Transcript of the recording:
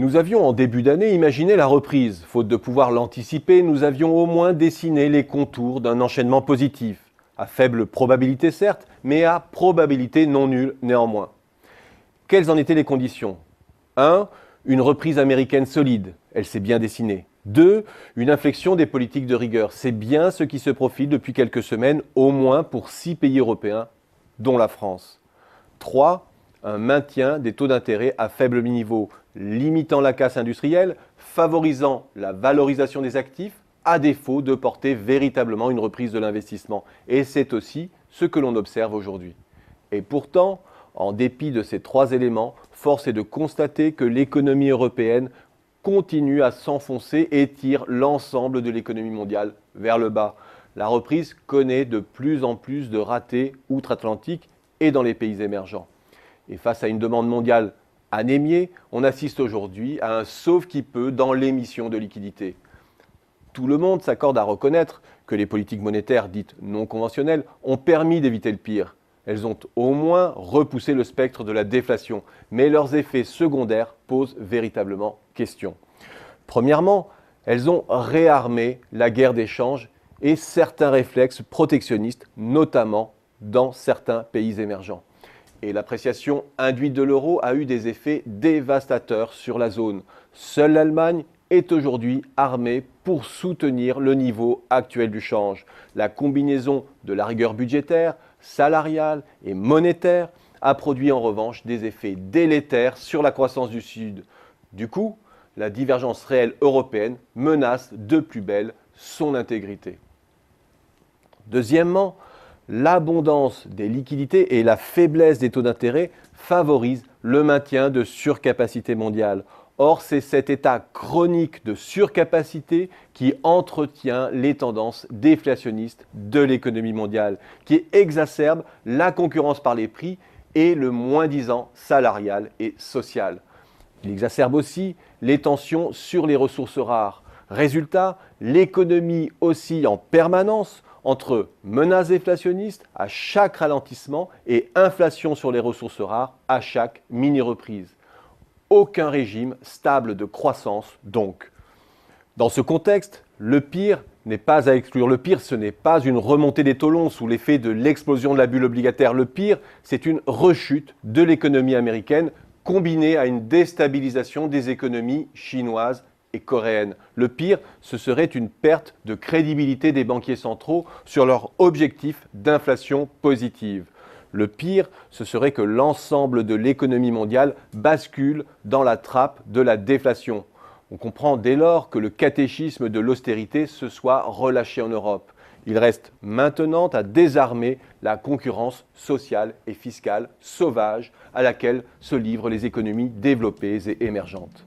Nous avions en début d'année imaginé la reprise. Faute de pouvoir l'anticiper, nous avions au moins dessiné les contours d'un enchaînement positif. À faible probabilité certes, mais à probabilité non nulle néanmoins. Quelles en étaient les conditions? 1. Une reprise américaine solide, elle s'est bien dessinée. 2. Une inflexion des politiques de rigueur, c'est bien ce qui se profile depuis quelques semaines, au moins pour 6 pays européens, dont la France. 3. Un maintien des taux d'intérêt à faible niveau, limitant la casse industrielle, favorisant la valorisation des actifs, à défaut de porter véritablement une reprise de l'investissement. Et c'est aussi ce que l'on observe aujourd'hui. Et pourtant, en dépit de ces 3 éléments, force est de constater que l'économie européenne continue à s'enfoncer et tire l'ensemble de l'économie mondiale vers le bas. La reprise connaît de plus en plus de ratés outre-Atlantique et dans les pays émergents. Et face à une demande mondiale anémiée, on assiste aujourd'hui à un sauve-qui-peut dans l'émission de liquidités. Tout le monde s'accorde à reconnaître que les politiques monétaires dites non conventionnelles ont permis d'éviter le pire. Elles ont au moins repoussé le spectre de la déflation, mais leurs effets secondaires posent véritablement question. Premièrement, elles ont réarmé la guerre d'échange et certains réflexes protectionnistes, notamment dans certains pays émergents. Et l'appréciation induite de l'euro a eu des effets dévastateurs sur la zone. Seule l'Allemagne est aujourd'hui armée pour soutenir le niveau actuel du change. La combinaison de la rigueur budgétaire, salariale et monétaire a produit en revanche des effets délétères sur la croissance du Sud. Du coup, la divergence réelle européenne menace de plus belle son intégrité. Deuxièmement, l'abondance des liquidités et la faiblesse des taux d'intérêt favorisent le maintien de surcapacité mondiale. Or, c'est cet état chronique de surcapacité qui entretient les tendances déflationnistes de l'économie mondiale, qui exacerbe la concurrence par les prix et le moins-disant salarial et social. Il exacerbe aussi les tensions sur les ressources rares. Résultat, l'économie oscille en permanence entre menaces déflationnistes à chaque ralentissement et inflation sur les ressources rares à chaque mini-reprise. Aucun régime stable de croissance donc. Dans ce contexte, le pire n'est pas à exclure. Le pire, ce n'est pas une remontée des taux longs sous l'effet de l'explosion de la bulle obligataire. Le pire, c'est une rechute de l'économie américaine combinée à une déstabilisation des économies chinoises et coréennes. Le pire, ce serait une perte de crédibilité des banquiers centraux sur leur objectif d'inflation positive. Le pire, ce serait que l'ensemble de l'économie mondiale bascule dans la trappe de la déflation. On comprend dès lors que le catéchisme de l'austérité se soit relâché en Europe. Il reste maintenant à désarmer la concurrence sociale et fiscale sauvage à laquelle se livrent les économies développées et émergentes.